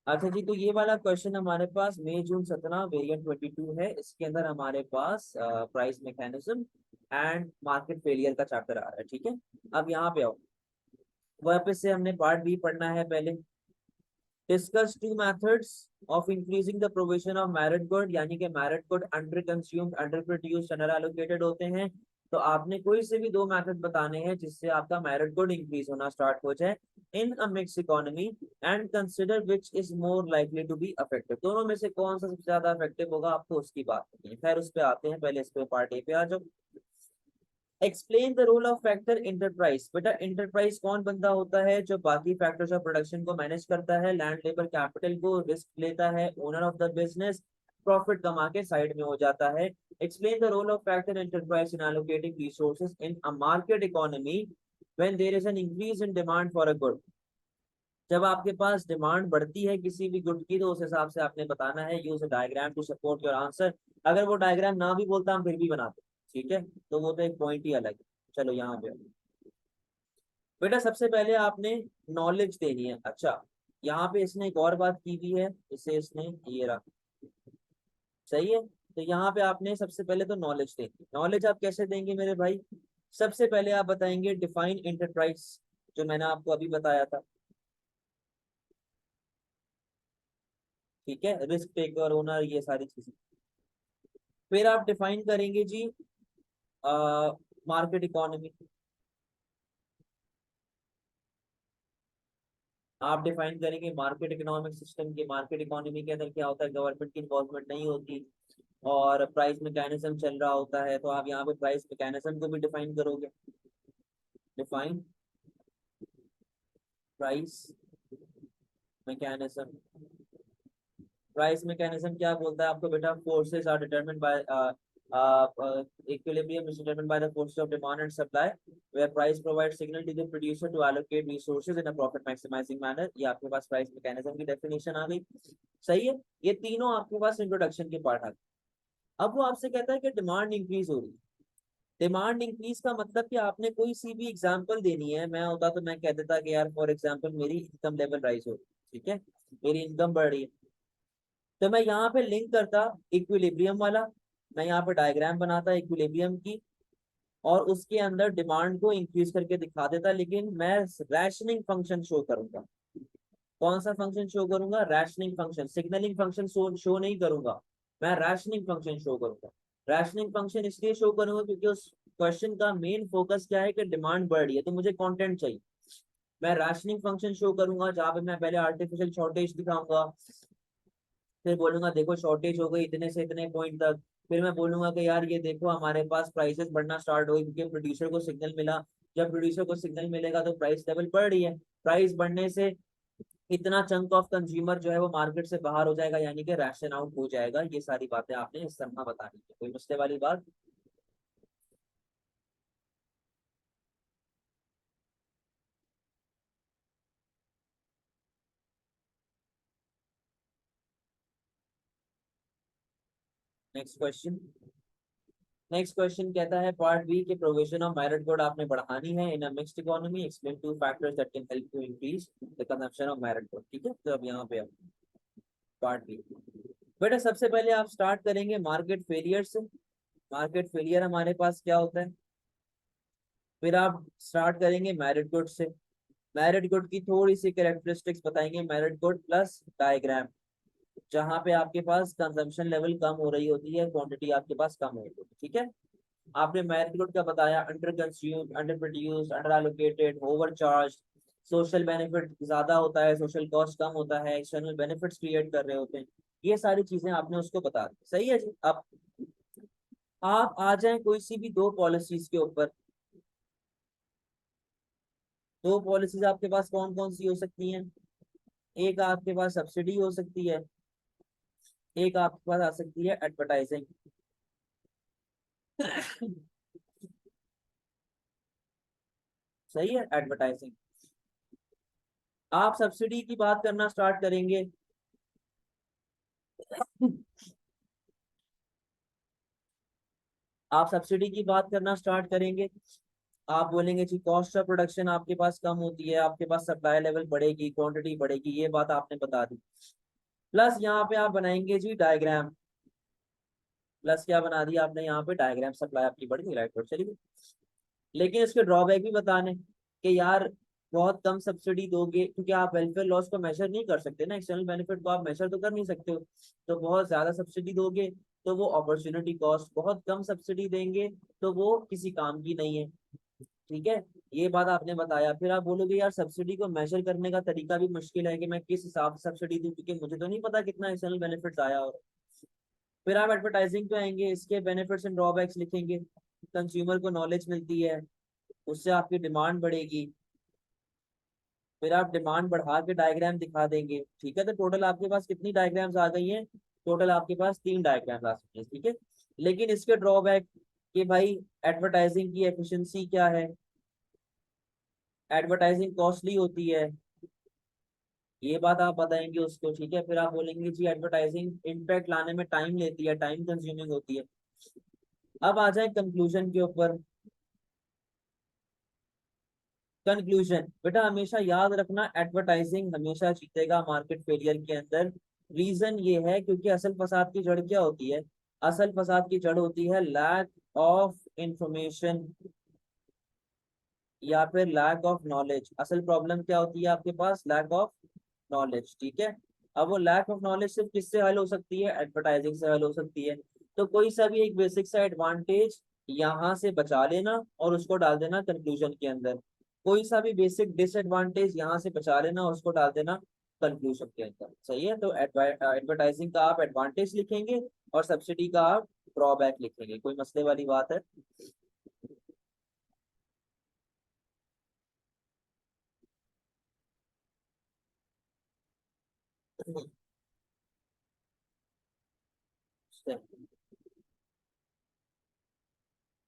अच्छा जी, तो ये वाला क्वेश्चन हमारे पास मई जून 17 वेरिएंट 22 है। इसके अंदर हमारे पास price mechanism and market failure का चैप्टर आ रहा है। ठीक है, अब यहाँ पे आओ, वापस से हमने पार्ट बी पढ़ना है पहले। Discuss two methods of increasing the provision of merit good, यानी कि merit good under consumed, under produced, under allocated होते हैं। तो आपने कोई से भी दो मेथड बताने हैं जिससे आपका मेरिट गुड इंक्रीज होना स्टार्ट हो जाए in a mix economy, and consider which is more likely to be effective. दोनों में से कौन सा सबसे ज्यादा इफेक्टिव होगा, आपको उसकी बात करनी है। खैर, उस पे आते हैं, पहले इस पे पार्ट ए पे आ जाओ। Explain the role of factor enterprise. बेटा, इंटरप्राइज कौन बंदा होता है जो बाकी फैक्टर्स ऑफ प्रोडक्शन को मैनेज करता है, लैंड, लेबर, कैपिटल को रिस्क लेता है, owner of the business, profit कमा के साइड में हो जाता है। Explain the role of factor enterprise in allocating resources in a market economy when there is an increase in demand for a good. जब आपके पास डिमांड बढ़ती है किसी भी गुड की, तो उस हिसाब से आपने बताना है। Use a diagram to support your answer. अगर वो डायग्राम ना भी बोलता हम फिर भी बनाते, ठीक है, तो वो तो एक पॉइंट ही अलग है। चलो यहाँ पे बेटा, सबसे पहले आपने नॉलेज देनी है। अच्छा, यहाँ पे इसने एक और बात की हुई है, इसे इसने ये रखा, सही है। तो यहाँ पे आपने सबसे पहले तो नॉलेज देनी। नॉलेज आप कैसे देंगे मेरे भाई? सबसे पहले आप बताएंगे डिफाइन इंटरप्राइज, जो मैंने आपको अभी बताया था। ठीक है, रिस्क टेकर, ओनर, ये सारी चीजें। फिर आप डिफाइन करेंगे जी मार्केट इकोनॉमी। आप डिफाइन करेंगे मार्केट इकोनॉमिक सिस्टम के। मार्केट इकोनॉमी के अंदर क्या होता है, गवर्नमेंट की इन्वॉल्वमेंट नहीं होती और प्राइस मैकेनिज्म चल रहा होता है। तो आप यहाँ पे प्राइस मैकेनिज्म को भी डिफाइन करोगे। Define price mechanism. Price mechanism क्या बोलता है आपको बेटा? Forces are determined by equilibrium is determined by the forces of demand and supply, where price provides signal to the producer to allocate resources in a profit maximizing manner। ये आपके पास price mechanism की definition आ गई। सही है, ये तीनों आपके पास introduction के पार्ट आ गए। अब वो आपसे कहता है कि डिमांड इंक्रीज हो रही है। डिमांड इंक्रीज का मतलब कि आपने कोई सी भी एग्जांपल देनी है। मैं होता तो मैं कह देता कि यार फॉर एग्जांपल मेरी इनकम लेवल राइज हो रही है, ठीक है, मेरी इनकम बढ़ रही है। तो मैं यहाँ पे लिंक करता इक्विलिब्रियम वाला, मैं यहाँ पे डायग्राम बनाता इक्विलिब्रियम की, और उसके अंदर डिमांड को इंक्रीज करके दिखा देता। लेकिन मैं रैशनिंग फंक्शन शो करूंगा। कौन सा फंक्शन शो करूंगा? Rationing function. Signalling function show नहीं करूंगा, मैं रैशनिंग फंक्शन शो करूंगा। रैशनिंग फंक्शन इसलिए शो करूंगा क्योंकि उस क्वेश्चन का मेन फोकस क्या है कि डिमांड बढ़ रही है, तो मुझे कंटेंट चाहिए। मैं रैशनिंग फंक्शन शो करूंगा जहां पे मैं पहले आर्टिफिशियल शॉर्टेज दिखाऊंगा, फिर बोलूंगा देखो शॉर्टेज हो गई इतने से इतने पॉइंट तक। फिर मैं बोलूंगा कि यार ये देखो हमारे पास प्राइसेस बढ़ना स्टार्ट हो गई क्योंकि प्रोड्यूसर को सिग्नल मिला। जब प्रोड्यूसर को सिग्नल मिलेगा तो प्राइस लेवल बढ़ रही है। प्राइस बढ़ने से इतना चंक ऑफ कंज्यूमर जो है वो मार्केट से बाहर हो जाएगा, यानी कि राशन आउट हो जाएगा। ये सारी बातें आपने इस तरह बतानी है। कोई मसले वाली बात? Next question. नेक्स्ट क्वेश्चन कहता है पार्ट बी के प्रोविजन ऑफ मेरिट गुड आपने बढ़ानी है in a mixed economy. Explain two factors that can help to increase the consumption of merit good. ठीक है, तो अब यहाँ पे पार्ट बी। बेटा, सबसे पहले आप स्टार्ट करेंगे मार्केट फेलियर से। मार्केट फेलियर हमारे पास क्या होता है? फिर आप स्टार्ट करेंगे मेरिट गुड से। मेरिट गुड की थोड़ी सी कैरेक्टरिस्टिक्स बताएंगे, मेरिट गुड प्लस डायग्राम, जहां पे आपके पास कंजम्पशन लेवल कम हो रही होती है, क्वांटिटी आपके पास कम हो रही होती है। ठीक है, आपने मेरिट गुड का बताया under consumed, under produced, under allocated, over charge. Social benefit ज्यादा होता है, सोशल कॉस्ट कम होता है, एक्सटर्नल बेनिफिट्स क्रिएट कर रहे होते हैं। ये सारी चीजें आपने उसको बता दी। सही है जी। अब आप आ जाएं कोई सी भी दो पॉलिसीज के ऊपर। दो पॉलिसीज आपके पास कौन कौन सी हो सकती हैं? एक आपके पास सब्सिडी हो सकती है, एक आपके पास आ सकती है एडवर्टाइजिंग। सही है, एडवर्टाइजिंग। आप सब्सिडी की बात करना स्टार्ट करेंगे। आप सब्सिडी की बात करना स्टार्ट करेंगे आप बोलेंगे जी कॉस्ट ऑफ प्रोडक्शन आपके पास कम होती है, आपके पास सप्लाई लेवल बढ़ेगी, क्वांटिटी बढ़ेगी, ये बात आपने बता दी। प्लस यहाँ पे आप बनाएंगे जी डायग्राम। प्लस क्या बना दिया आपने यहाँ पे, डायग्राम, सप्लाई आपकी बढ़ गई, राइट। चलिए, लेकिन इसके ड्रॉबैक भी बताने कि यार बहुत कम सब्सिडी दोगे, क्योंकि आप वेलफेयर लॉस को मेजर नहीं कर सकते ना, एक्सटर्नल बेनिफिट को आप मेजर तो कर नहीं सकते हो। तो बहुत ज्यादा सब्सिडी दोगे तो वो अपॉर्चुनिटी कॉस्ट, बहुत कम सब्सिडी देंगे तो वो किसी काम की नहीं है। ठीक है, ये बात आपने बताया। फिर आप बोलोगे यार सब्सिडी को मेजर करने का तरीका भी मुश्किल है कि मैं किस हिसाब से सब्सिडी दूं, क्योंकि मुझे तो नहीं पता कितना एक्सटर्नल बेनिफिट्स आया। और फिर आप एडवर्टाइजिंग पे आएंगे, इसके बेनिफिट्स एंड ड्रॉबैक्स लिखेंगे। कंज्यूमर को नॉलेज मिलती है, उससे आपकी डिमांड बढ़ेगी। फिर आप डिमांड बढ़ा के डायग्राम दिखा देंगे। ठीक है, तो टोटल आपके पास कितनी डायग्राम्स आ गई हैं? टोटल आपके पास 3 डायग्राम्स आ चुकी हैं। ठीक है, लेकिन इसके ड्रॉबैक कि भाई एडवर्टाइजिंग की एफिशिएंसी क्या है, एडवर्टाइजिंग कॉस्टली होती है, ये बात आप बताएंगे उसको। ठीक है, फिर आप बोलेंगे जी एडवर्टाइजिंग इम्पैक्ट लाने में टाइम लेती है, टाइम कंज्यूमिंग होती है। अब आ जाए कंक्लूजन के ऊपर। कंक्लूजन बेटा हमेशा याद रखना, एडवर्टाइजिंग हमेशा जीतेगा मार्केट फेलियर के अंदर। रीजन ये है क्योंकि असल फसाद की जड़ क्या होती है? असल फसाद की जड़ होती है लैक ऑफ इंफॉर्मेशन या फिर लैक ऑफ नॉलेज। असल प्रॉब्लम क्या होती है आपके पास? Lack of knowledge. ठीक है, अब वो लैक ऑफ नॉलेज सिर्फ किससे हल हो सकती है? एडवर्टाइजिंग से हल हो सकती है। तो कोई सा भी एक बेसिक सा एडवांटेज यहाँ से बचा लेना और उसको डाल देना कंक्लूजन के अंदर। कोई सा भी बेसिक डिसएडवांटेज यहाँ से बचा लेना और उसको डाल देना कंक्लूजन के अंदर। सही है, तो एडवर्टाइजिंग का आप एडवांटेज लिखेंगे और सब्सिडी का आप ड्रॉबैक लिखेंगे। कोई मसले वाली बात है?